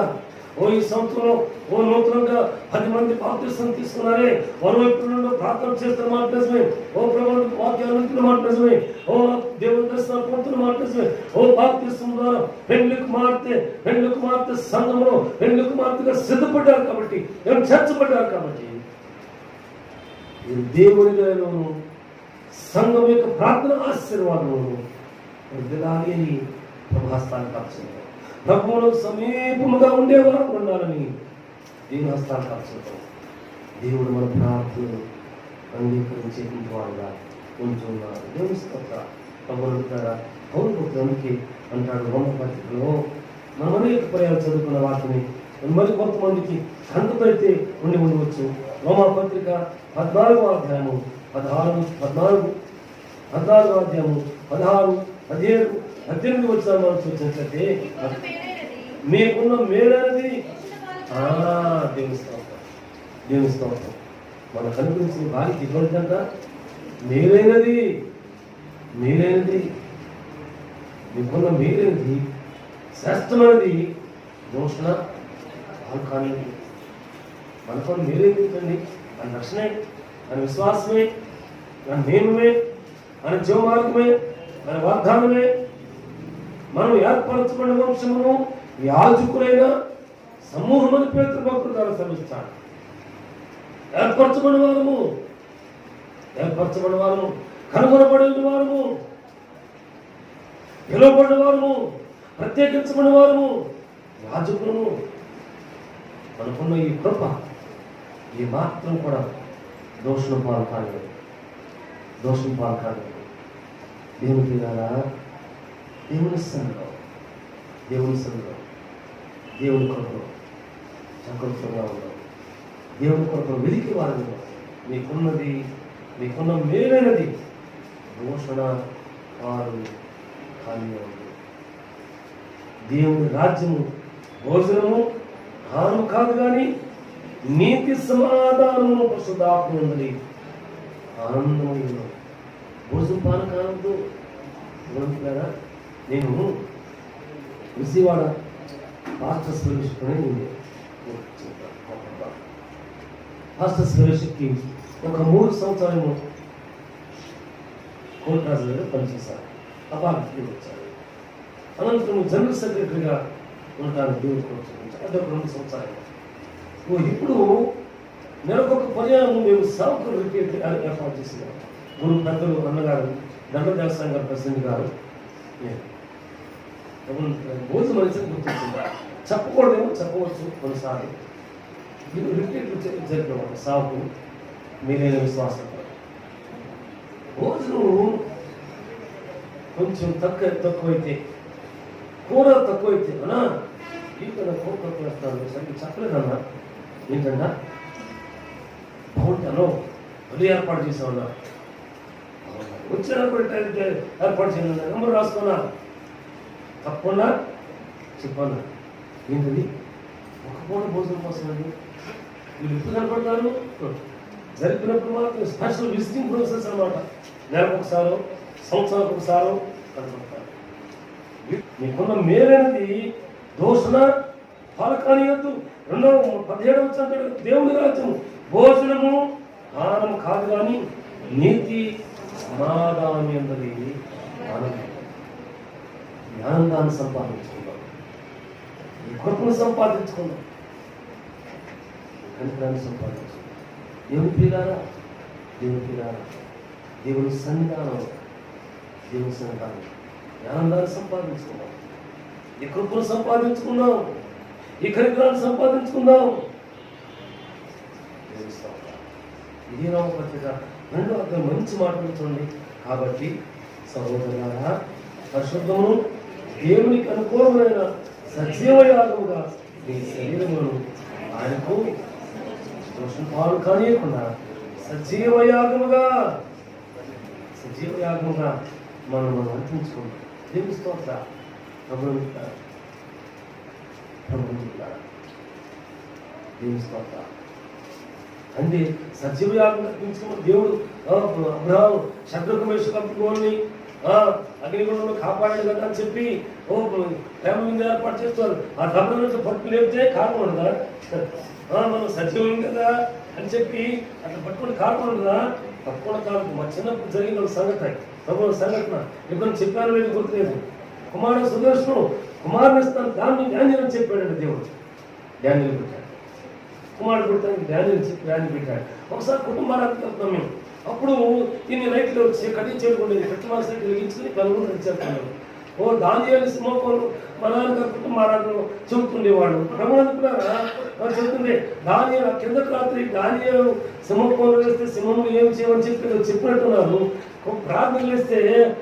ఓ ఈ సంవత్సరంలో ఓ నూతనంగా 10 మంది బాప్తిసం తీసుకున్నారే, వారు ఎప్పుడు ప్రార్థన చేస్తున్న మాట నిజమే, ఓ ప్రభుత్వ వాక్యాన్ని మాట నిజమే, ఓ దేవుని దర్శనం పొందుతున్న మాట నిజమే. ఓ బాప్తిసం ద్వారా పెళ్లికి మారితే సంఘంలో పెళ్లికి మార్తగా సిద్ధపడ్డారు కాబట్టి, చేర్చబడ్డారు కాబట్టి దేవుని దయలోను సంఘం యొక్క ప్రార్థన ఆశీర్వాదమును వృద్ధిలాగే ప్రభాస్తాన్ని ఖర్చుతాం. ప్రభువును సమీపముగా ఉండేవారు ఉండాలని దేవుని హస్తాన్ని ఖర్చుతాం. దేవుడు మన ప్రార్థనలు అంగీకరించే వాడుగా ఉంటున్నారు. దేవుని స్తోత్ర. పౌరునికి అంటాడు రోమపత్రికలో, మనం అనేక పర్యాలు చదువుకున్న వాటిని మరి కొంతమందికి కంటపైతే ఉండవచ్చు. రోమపత్రిక 14వ అధ్యాయము 16 17 18 వచ్చిన మనం చూసినట్లయితే మీకున్న మేలైనది దేవుని స్తోత్రం. మన కనిపించిన భార్యకి ఇవ్వడంట మేలైనది మీకున్న మేలైనది శ్రేష్టమైనది దోషణ కానీ మనకు మేలైందండి. మన రక్షణే, మన విశ్వాసమే, మన నియమమే, మన జీవమార్గమే, మన వాగ్దానమే. మనం ఏర్పరచుకున్న వంశమును యాజకులైన సమూహమని పేతురు భక్తుడు ద్వారా శ్రమిస్తాడు. ఏర్పరచబడిన వారము, కనుగొనబడిన వారము, పిలువబడిన వారము, ప్రత్యేకించబడిన వారము, యాజకులను. మనకున్న ఈ కృప ఈ మాత్రం కూడా దోషం పాలు కాలేదు. దేవుని పిల్లలా, దేవుని సన్నిధిలో దేవుని కొరకు సంకల్పంగా ఉన్నాం. దేవుని కొరకు వెలికి వారు మీకున్న మేలైనది దోషణ వారు కానీ ఉంది. దేవుని రాజ్యము భోజనము హాను కాదు కానీ నీతి సమాధానము పరిశుద్ధాత్మ ఉందని ఆనందమైన భోజనం పాన కానద్దు. కదా నేను విజయవాడ పాస్టర్స్ ఫెలోషిప్ని పాస్టర్స్ ఫెలోషిప్కి ఒక 3 సంవత్సరాలు కోర్టు రాజు గారు పనిచేశారు. అపార్ట్మెంట్కి వచ్చారు. అనంతరం జనరల్ సెక్రటరీగా ఉండటానికి దేవుడు కోరుతున్నాను. అంటే 2 సంవత్సరాలు. ఇప్పుడు నెలకొక పర్యాయం మేము సావుకులు రిపీట్ ఏర్పాటు చేసినాం. గురు పెద్దలు అన్నగారు, దండ దేవస్థానం గారు ప్రెసిడెంట్ గారు, భోజనం మనిషిని గుర్తించింది. చెప్పకూడదేమో చెప్పవచ్చు కొన్నిసార్లు. రిపీట్లు జరిపిన సావుకు మీరైన విశ్వాసం. భోజనం కొంచెం తక్కువైతే, కూర తక్కువైతే అన్నా ఇక్కడ కూర తక్కువ వేస్తాను సరిగ్గా చెప్పలేదన్నా. ఏంటన్నా బాగుంటాను మళ్ళీ ఏర్పాటు చేసామన్నా. వచ్చినప్పుడు ఏర్పాటు చేయాలన్నా, నెంబర్ రాసుకున్నా తప్పకుండా చెప్పన్నా. ఏంటది ఒక పూట భోజనం కోసం అండి. వీళ్ళు ఎప్పుడు కనపడతారు? జరిపినప్పుడు మాత్రం స్పెషల్ విజిటింగ్ ప్రాసెస్ అన్నమాట. నెలకు ఒకసారో సంవత్సరానికి ఒకసారో కనపడతారు. మీకున్న మేలనేది దోషణ పాలకానియద్దు. 17వ అంటాడు దేవుని రాజ్యం భోజనము ఆనం కాదు కానీ నీతి సమాధానం అన్నది ఆనందం. ఈ ఆనందాన్ని సంపాదించుకుందాం, ఈ కృపను సంపాదించుకుందాం, కనికరాన్ని సంపాదించుకుందాం. దేవుని పిల్లారా, దేవుని పిల్లారా, దేవుని సన్నిధానం, దేవుని సన్నిధానం ఈ ఆనందాన్ని సంపాదించుకుందాం, ఈ కృపను సంపాదించుకుందాం, ఈ కనికరాన్ని సంపాదించుకుందాం. ఇది రామపత్రిక 2వ అధ్యాయం మంచి మాటలు చూడండి. కాబట్టి సహోదరులారా, పరిశుద్ధమును దేవునికి అనుకూలమైన సజీవ యాగముగా మీ శరీరమును ఆయనకు దోషం పాలు కానియకుండా సజీవ యాగముగా మనం అర్పించుకుంటాం. దేవుని స్తోత్రం. దేవుని స్తోత్రం. అంటే సజీవ యాగం అర్పించుకున్న దేవుడు అబ్రహాము శత్రుకు మేషకుని అగ్నిగుండంలో కాపాడాడు కదా అని చెప్పి ప్రేమ మీద ఏర్పాటు చేస్తారు. ఆ దెబ్బల నుంచి పట్టు లేపితే కారణం ఉండదా? మనం సజీవం కదా అని చెప్పి అట్లా పట్టుకుని కారణం ఉండదా? తప్పకుండా కాదు. మా చిన్నప్పుడు జరిగిన ఒక సంఘటన ఎప్పుడు చెప్పాను లేదు, గుర్తులేదు. కుమారుడు సుదర్శనం కుమారుని ఇస్తాను దాన్ని ధ్యానం చెప్పాడండి దేవుడు. ధ్యానం పెట్టాడు. కుమారుడు పుట్టానికి ధ్యానం పెట్టాడు. ఒకసారి కుటుంబానికి వెళ్తాం మేము. అప్పుడు ఇన్ని లైట్లు వచ్చి కటింగ్ చేయకుండా పెట్టుమాల సైట్లు వెలిగించుకుని పలుగురు నడిచేస్తాను. దానియేలు సింహపురం మా నాన్నగారు కుటుంబాలను చెబుతుండేవాడు. ప్రమాణకులారా చెబుతుండే దానియేలు కిందకు రాత్రి దానియేలు సింహపురం వేస్తే సింహం ఏం చేయమని చెప్పినట్టున్నారు. ప్రార్థనలు వేస్తే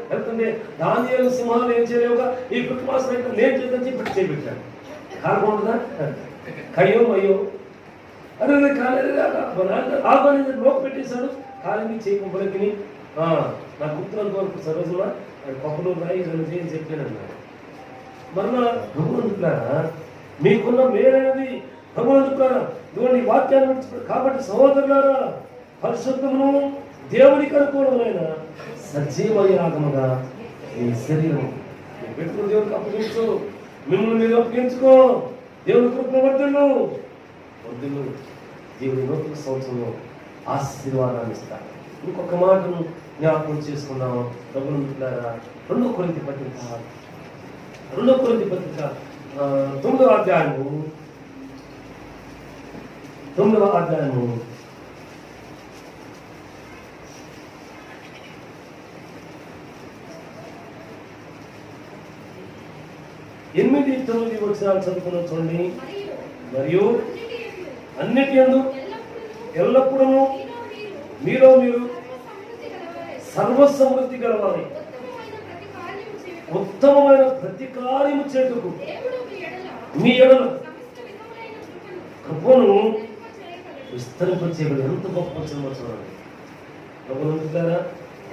వెళ్తుండే దానియేలు సింహాలు ఏం చేయలేవుగా ఈ కుటుంబ సైతం నేను చేద్దని చెప్పి చేయించాను. కారణం ఉండదా? అయ్యో అరే కాలేదు ఆ పని లోపు పెట్టేశాడు. కాలిని చేయకుంపలకి నాకు గుర్తున్నంత వరకు సరోజులా పప్పులు రాయి రెండు చేయని చెప్పాను అన్నాడు. మరలా భగవంతులారా, మీకున్న మేలనేది భగవంతులారా ఇటువంటి వాక్యాన్ని కాబట్టి సహోదరులారా, పరిశుద్ధమును దేవునికి అనుకూలమైన సజీవ యాగముగా మీ శరీరం పెట్టుకుని దేవునికి అప్పగించు. మిమ్మల్ని మీరు అప్పగించుకో. దేవుని కృప వర్ధులు దేవుని నూతన సంవత్సరంలో ఆశీర్వాదాన్ని ఇస్తారు. ఇంకొక మాటను జ్ఞాపకం చేసుకున్నాం. ప్రభువులారా, 2 కొరింథీ పత్రిక 9వ అధ్యాయము 8-9 వచనాలు చదువుకున్నాం చూడండి. మరియు అన్నిటి యందు ఎల్లప్పుడూ మీలో మీరు సర్వసమృద్ధి గలవారై ఉత్తమమైన ప్రతి కార్యము చేతుకు మీ ఎడల కృపను విస్తరింపచేయగలరు. ఎంత గొప్ప వచ్చిన చూడండి. ప్రభువులారా,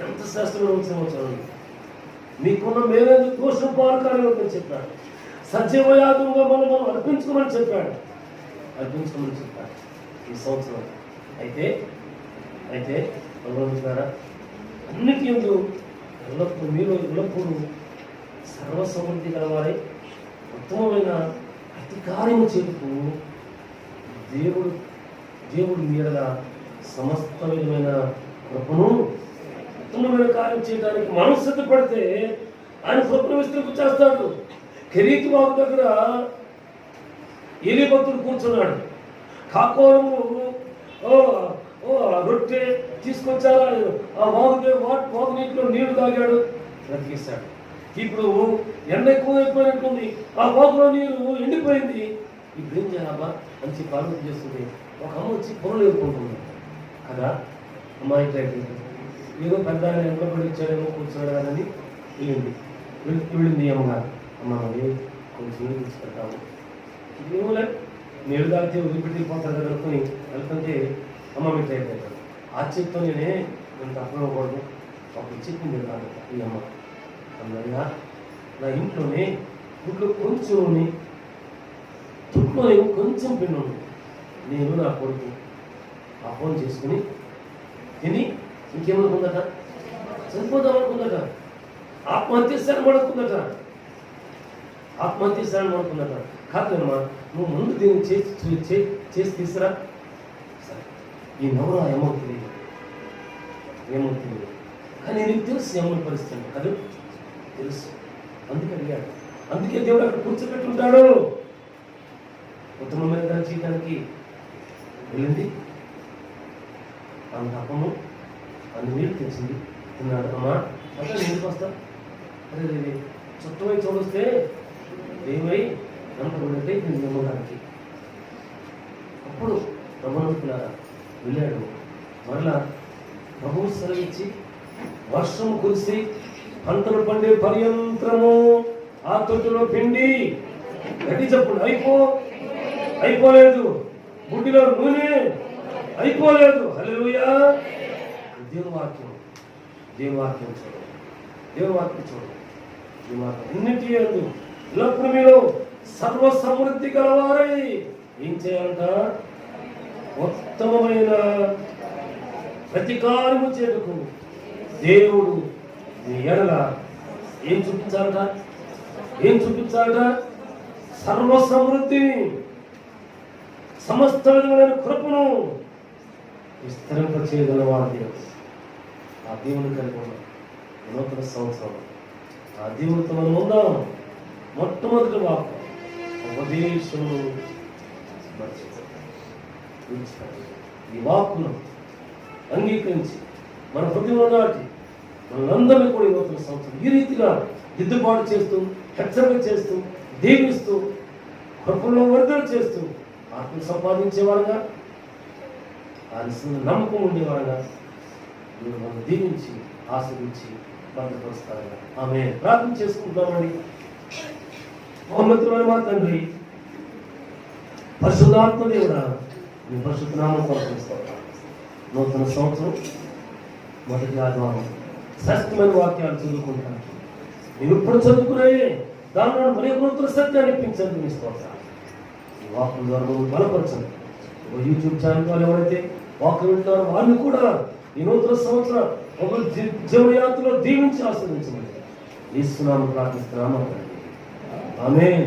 ఎంత శాస్త్రంలో వచ్చిన చూడండి. మీకున్న మేలేదు దోషం పాలకాలని చెప్పాడు. సజీవ యాగంగా మనం అర్పించుకోమని చెప్పాడు. ఈ సంవత్సరం అయితే భగవంతుడారా, అన్నిటి యందు మీరు ఎల్లప్పుడూ సర్వసమృద్ధి గలవారై ఉత్తమమైన ప్రతి కార్యము చేతుకు దేవుడు మీదల సమస్త విధమైన కృపను ఉత్తమమైన కార్యం చేయడానికి మనం సిద్ధపడితే ఆయన కృపను విస్తరింపు చేస్తాడు. కెరీతు వాగు దగ్గర ఏలీ భక్తుడు కూర్చున్నాడు. కాకోరము రొట్టె తీసుకొచ్చారా, ఆ వాగు నీటిలో నీళ్లు తాగాడు, బ్రతికిస్తాడు. ఇప్పుడు ఎండ ఎక్కువ అయిపోయినట్టుంది, ఆ వాగులో నీరు ఎండిపోయింది. ఇప్పుడు ఏం చేయాలమ్మా అని చెప్పి ఆలోచన చేస్తుంది. ఒక అమ్మ వచ్చి పొరలు ఎదుర్కొంటుంది కదా. అమ్మాయి ఏదో పెద్ద ఆయన ఎండ పడిచ్చాడేమో కూర్చున్నాడు కదని వెళ్ళింది అమ్మగారు. అమ్మ కొంచెం నీళ్ళు తీసుకెళ్తాము, ఏమో లేదు నీళ్ళు తాగితే వదిలిపెట్టిపోతాడు కదా అనుకుని వెళ్తుంటే అమ్మ మీకు అయిపోతాడు. ఆశ్చర్యంతో నేను తప్పకూడదు అప్పుడు చెప్పింది కాదు ఈ అమ్మ. అన్నయ్య నా ఇంట్లోనే కొంచెం ఉంది, తుట్లో కొంచెం పిండి ఉంది, నేను నా కొడుకు ఆ ఫోన్ చేసుకుని తిని ఇంకేమనుకుందట, చనిపోదాం అనుకుందట, ఆత్మహత్య అనుకుందట. కాదమ్మా నువ్వు ముందు దీన్ని చేసి తీసుకురా. సరే ఈ నవ్వు ఏమో తెలియదు కానీ నీకు తెలుసు ఏమని పరిస్థితి కదా, తెలుసు. అందుకే అడిగాడు, అందుకే దేవుడు అక్కడ కూర్చోబెట్టుంటాడు. ఉత్తమమైన దాన్ని చేయడానికి వెళ్ళింది. అంత అప్పము అన్ని నీళ్ళు తెచ్చింది, తిన్నాడు. అమ్మా అట్లా నీళ్ళకి వస్తా, అదే చుట్టమై చూడొస్తే ఏమై నమ్మకం నేను నమ్మడానికి. అప్పుడు ప్రభుత్వ వెళ్ళాడు. మరలా ప్రభువు సెలవిచ్చి వర్షం కురిసి పంటలు పండే పర్యంతరము ఆ తొట్టులో పిండి గట్టి చెప్పుడు అయిపోలేదు, బుడ్డిలో నూనె అయిపోలేదు. హల్లెలూయా. దేవువాక్యం చూడు. ఎన్నిటి ఎల్లప్పుడు మీరు సర్వ సమృద్ధి గలవారై ఏం చేయాలంట, ఉత్తమమైన ప్రతికారము చేటుకు దేవుడు నీ ఎడల ఏం చూపించాలట, సర్వ సమృద్ధిని సమస్త విధమైన కృపను విస్తరింపచేయగలవాడు దేవుడు. ఆ దేవుని కలిగి ఉన్నాం. నూతన సంవత్సరం ఆ దేవునితో మనం ఉందాం. మొట్టమొదటి వాక్యం ఉపదేశము ఈ వాక్కును అంగీకరించి మన హృదయంలో నాటి మనందరినీ కూడా ఈ నూతన సంవత్సరం ఈ రీతిగా దిద్దుబాటు చేస్తూ, హెచ్చరిక చేస్తూ, దీవిస్తూ, కృపలో వర్ధన చేస్తూ ఆత్మ సంపాదించేవారుగా, ఆయన నమ్మకం ఉండేవారుగా మనం దీవించి ఆశ్రయించి భద్రపరుస్తారుగా. ఆమె ప్రార్థన చేసుకుంటామని. మహోన్నతుడైన మా తండ్రి, పరిశుద్ధాత్మ దేవుడా, మీ పరిశుద్ధ నామం కొనసాగిస్తాం. నూతన సంవత్సరం మొదటి ఆదివారం శ్రేష్టమైన వాక్యాలు చదువుకుంటాను. నేను ఇప్పుడు చదువుకునే దానిలో మరి నూతన సత్యాన్ని ఇప్పించండి. మీ స్తోత్రం. ఈ వాక్యం ద్వారా బలపరచండి. యూట్యూబ్ ఛానల్ వాళ్ళు ఎవరైతే వాక్యం వింటారో వాళ్ళు కూడా ఈ నూతన సంవత్సరం ఒక జీవనయాత్రలో దీవించి ఆస్వాదించమని యేసు నామమున ప్రార్థిస్తున్నాము. ఆమేన్.